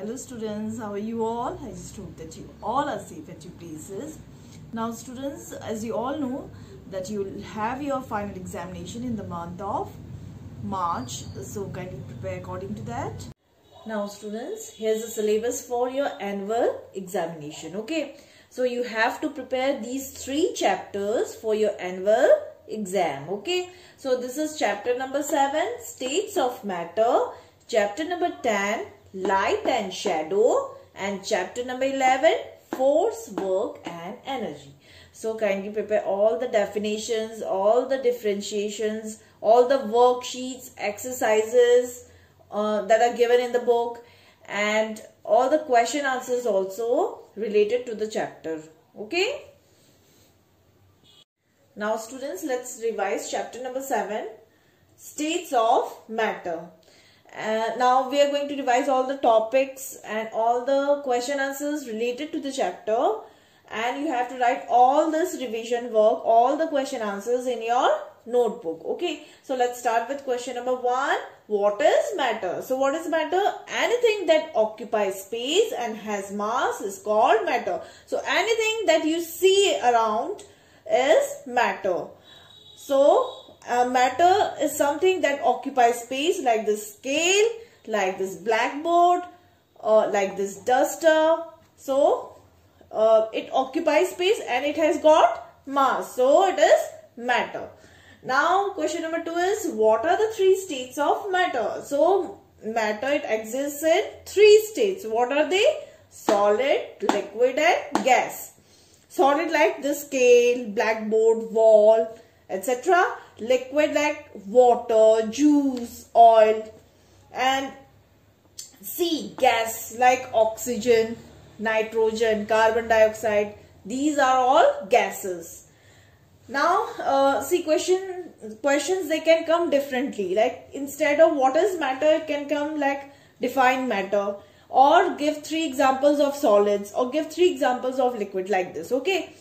Hello students, how are you all? I just hope that you all are safe at your places. Now students, as you all know that you will have your final examination in the month of March. So kindly prepare according to that. Now students, here's the syllabus for your annual examination. Okay. So you have to prepare these 3 chapters for your annual exam. Okay. So this is chapter number 7, States of Matter. Chapter number 10, Light and Shadow, and chapter number 11, Force, Work and Energy. So kindly prepare all the definitions, all the differentiations, all the worksheets, exercises that are given in the book, and all the question answers also related to the chapter. Okay. Now students, let's revise chapter number 7, States of Matter. Now we are going to revise all the topics and all the question answers related to the chapter, and you have to write all this revision work, all the question answers in your notebook. Okay, so let's start with question number 1. What is matter? So what is matter? Anything that occupies space and has mass is called matter. So anything that you see around is matter. So matter is something that occupies space, like this scale, like this blackboard, like this duster. So it occupies space and it has got mass. So it is matter. Now question number 2 is, what are the 3 states of matter? So matter, it exists in 3 states. What are they? Solid, liquid and gas. Solid like the scale, blackboard, wall, etc. Liquid like water, juice, oil, and gas like oxygen, nitrogen, carbon dioxide. These are all gases. Now see, questions they can come differently. Like instead of what is matter, it can come like define matter, or give 3 examples of solids, or give 3 examples of liquid, like this. Okay.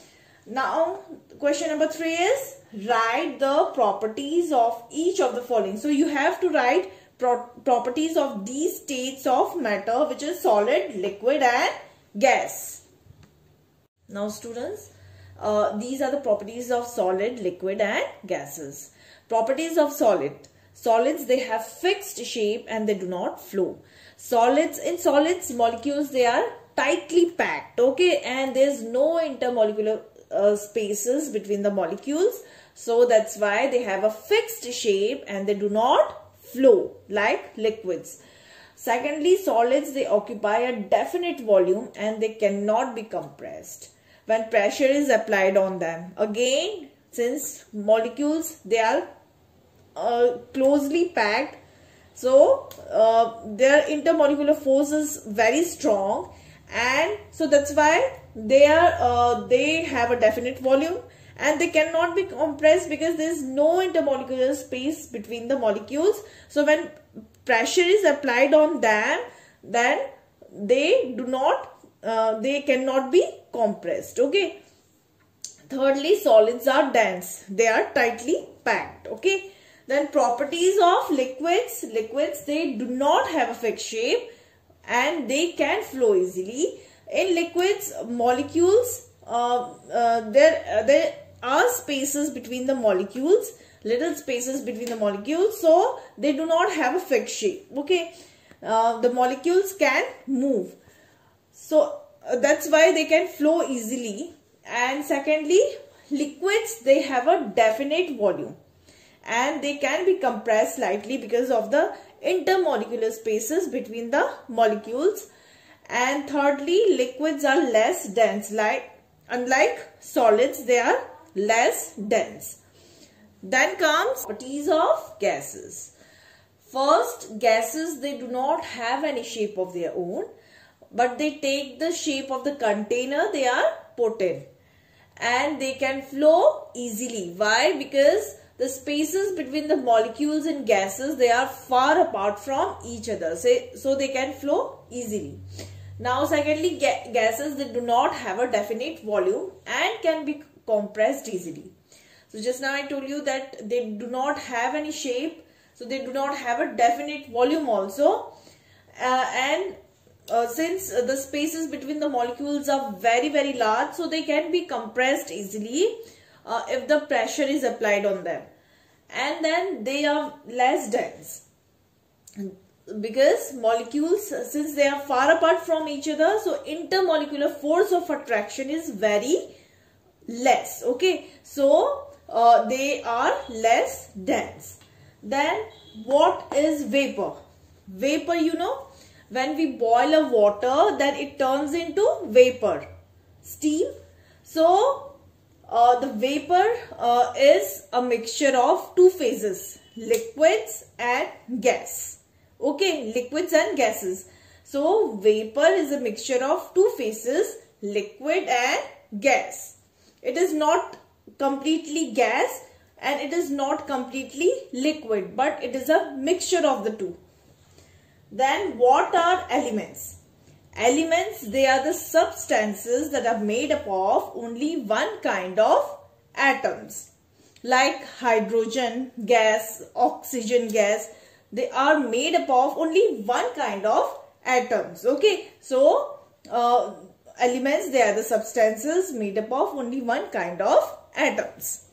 Now question number 3 is, write the properties of each of the following. So you have to write properties of these states of matter, which is solid, liquid and gas. Now students, these are the properties of solid, liquid and gases. Properties of solid. Solids, they have fixed shape and they do not flow. In solids, molecules, they are tightly packed. Okay, and there is no intermolecular spaces between the molecules. So that's why they have a fixed shape and they do not flow like liquids. Secondly, solids, they occupy a definite volume and they cannot be compressed when pressure is applied on them. Again, since molecules, they are closely packed, so their intermolecular force is very strong, and so that's why they have a definite volume and they cannot be compressed because there is no intermolecular space between the molecules. So when pressure is applied on them, then they cannot be compressed. Okay. Thirdly, solids are dense. They are tightly packed. Okay. Then properties of liquids. Liquids, they do not have a fixed shape and they can flow easily. In liquids, molecules, there are spaces between the molecules, little spaces between the molecules, so they do not have a fixed shape. Okay, the molecules can move, so that's why they can flow easily. And secondly, liquids, they have a definite volume and they can be compressed slightly because of the intermolecular spaces between the molecules. And thirdly, liquids are less dense, unlike solids, they are less dense. Then comes properties of gases. First, gases, they do not have any shape of their own, but they take the shape of the container they are put in, and they can flow easily. Why? Because the spaces between the molecules in gases, they are far apart from each other, so they can flow easily. Now secondly, gases, they do not have a definite volume and can be compressed easily. So just now I told you that they do not have any shape, so they do not have a definite volume also, and since the spaces between the molecules are very large, so they can be compressed easily if the pressure is applied on them, and then they are less dense because molecules, since they are far apart from each other, so intermolecular force of attraction is very less. Okay, so they are less dense. Then what is vapor? Vapor, you know, when we boil a water, then it turns into vapor, steam. So the vapor is a mixture of two phases, liquids and gas. Okay, liquids and gases. So vapor is a mixture of two phases, liquid and gas. It is not completely gas and it is not completely liquid, but it is a mixture of the two. Then what are elements? Elements, they are the substances that are made up of only one kind of atoms, like hydrogen gas, oxygen gas. They are made up of only one kind of atoms. Okay, so elements, they are the substances made up of only one kind of atoms.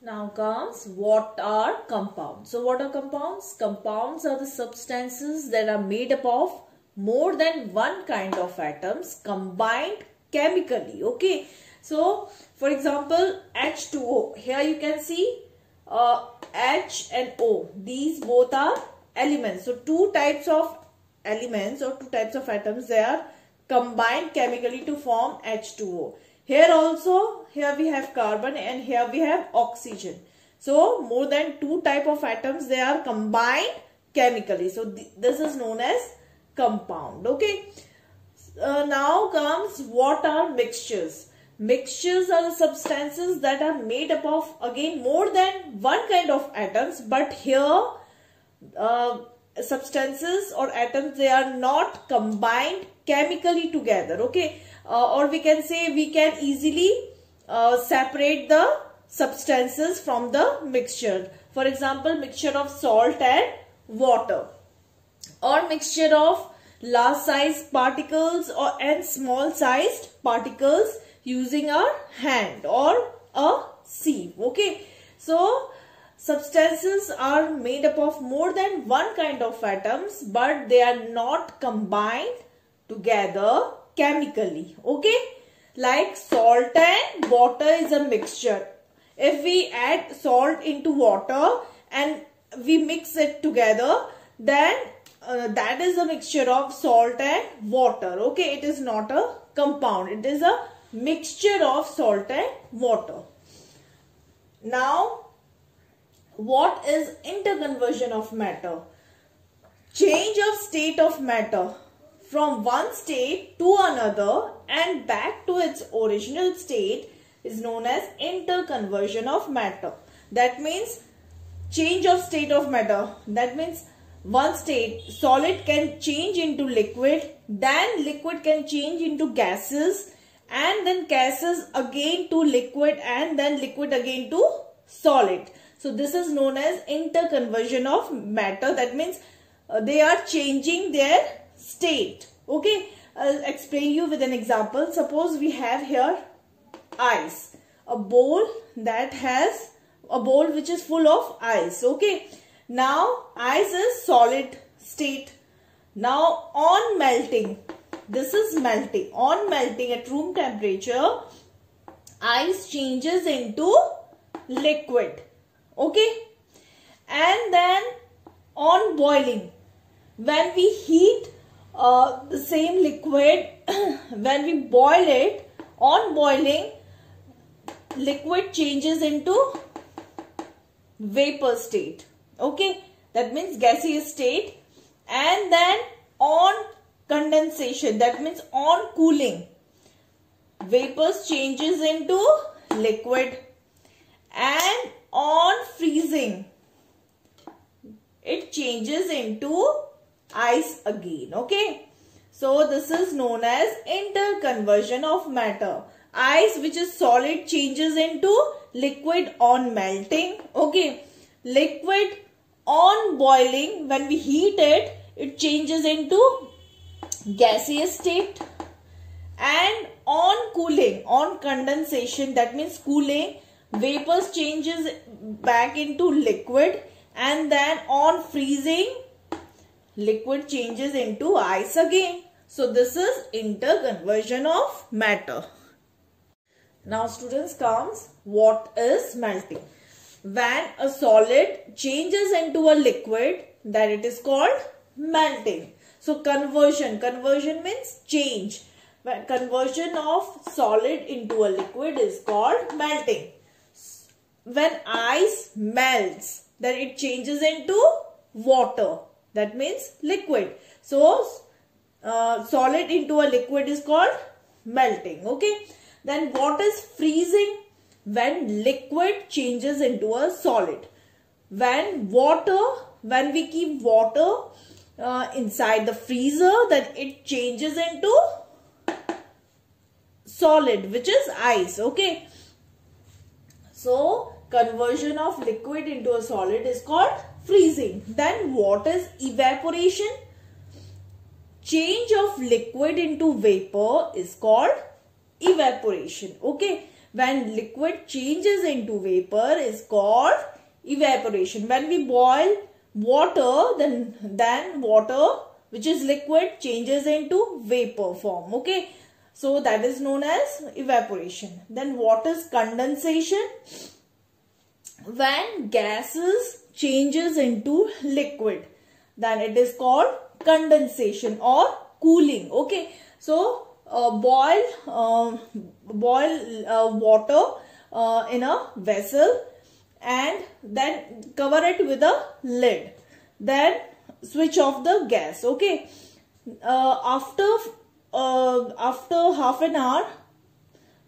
Now comes what are compounds. So what are compounds? Compounds are the substances that are made up of more than one kind of atoms combined chemically. Okay, so for example H2O, here you can see H and O, these both are elements. So two types of elements or two types of atoms, they are combined chemically to form H2O. Here also, here we have carbon and here we have oxygen. So more than two type of atoms, they are combined chemically. So this is known as compound. Okay. Now comes what are mixtures. Mixtures are the substances that are made up of again more than one kind of atoms, but here substances or atoms, they are not combined chemically together. Okay, or we can say we can easily separate the substances from the mixture. For example, mixture of salt and water, or mixture of large sized particles and small sized particles using our hand or a sieve. Okay, so substances are made up of more than one kind of atoms, but they are not combined together chemically. Okay, like salt and water is a mixture. If we add salt into water and we mix it together, then that is a mixture of salt and water. Okay, it is not a compound, it is a mixture of salt and water. Now, what is interconversion of matter? Change of state of matter from one state to another and back to its original state is known as interconversion of matter. That means change of state of matter. That means one state, solid can change into liquid, then liquid can change into gases, and then gases again to liquid, and then liquid again to solid. So this is known as interconversion of matter. That means they are changing their state. Okay, I'll explain you with an example. Suppose we have here ice, a bowl that has a bowl which is full of ice. Okay, now ice is solid state. Now on melting, this is melting. On melting at room temperature, ice changes into liquid. Okay, and then on boiling, when we heat the same liquid, when we boil it, on boiling, liquid changes into vapor state. Okay, that means gaseous state. And then on condensation, that means on cooling, vapors changes into liquid. And on freezing, it changes into ice again. Okay, so this is known as interconversion of matter. Ice, which is solid, changes into liquid on melting. Okay, liquid on boiling, when we heat it, it changes into gaseous state. And on cooling, on condensation, that means cooling, vapors changes back into liquid, and then on freezing, liquid changes into ice again. So this is interconversion of matter. Now students, comes what is melting. When a solid changes into a liquid, then it is called melting. So conversion means change. When conversion of solid into a liquid is called melting. When ice melts, then it changes into water. That means liquid. So solid into a liquid is called melting. Okay. Then what is freezing? When liquid changes into a solid. When we keep water inside the freezer, then it changes into solid, which is ice. Okay. So conversion of liquid into a solid is called freezing. Then what is evaporation? Change of liquid into vapor is called evaporation. Okay. When liquid changes into vapor is called evaporation. When we boil water, then water, which is liquid, changes into vapor form. Okay. So that is known as evaporation. Then what is condensation? When gases changes into liquid, then it is called condensation or cooling. Okay. So boil water in a vessel and then cover it with a lid. Then switch off the gas. Okay. After half an hour,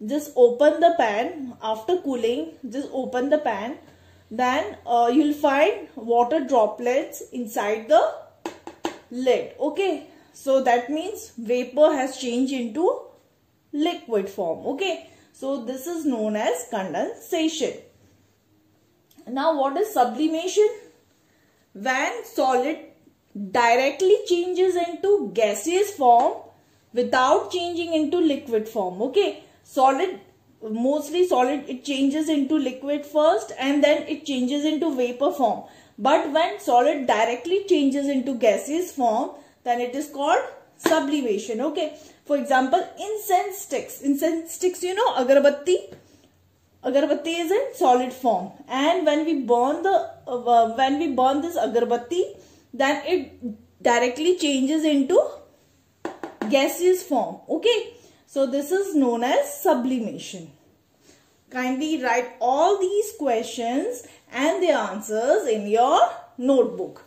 just open the pan. After cooling, just open the pan. Then you'll find water droplets inside the lid. Okay. So that means vapor has changed into liquid form. Okay. So this is known as condensation. Now what is sublimation? When solid directly changes into gaseous form without changing into liquid form. Okay. Mostly solid, it changes into liquid first and then it changes into vapor form. But when solid directly changes into gaseous form, then it is called sublimation. Okay. For example, incense sticks. Incense sticks, you know, agarbatti. Agarbatti is in solid form. And when we burn this agarbatti, then it directly changes into gaseous form. Okay. So this is known as sublimation. Kindly write all these questions and their answers in your notebook.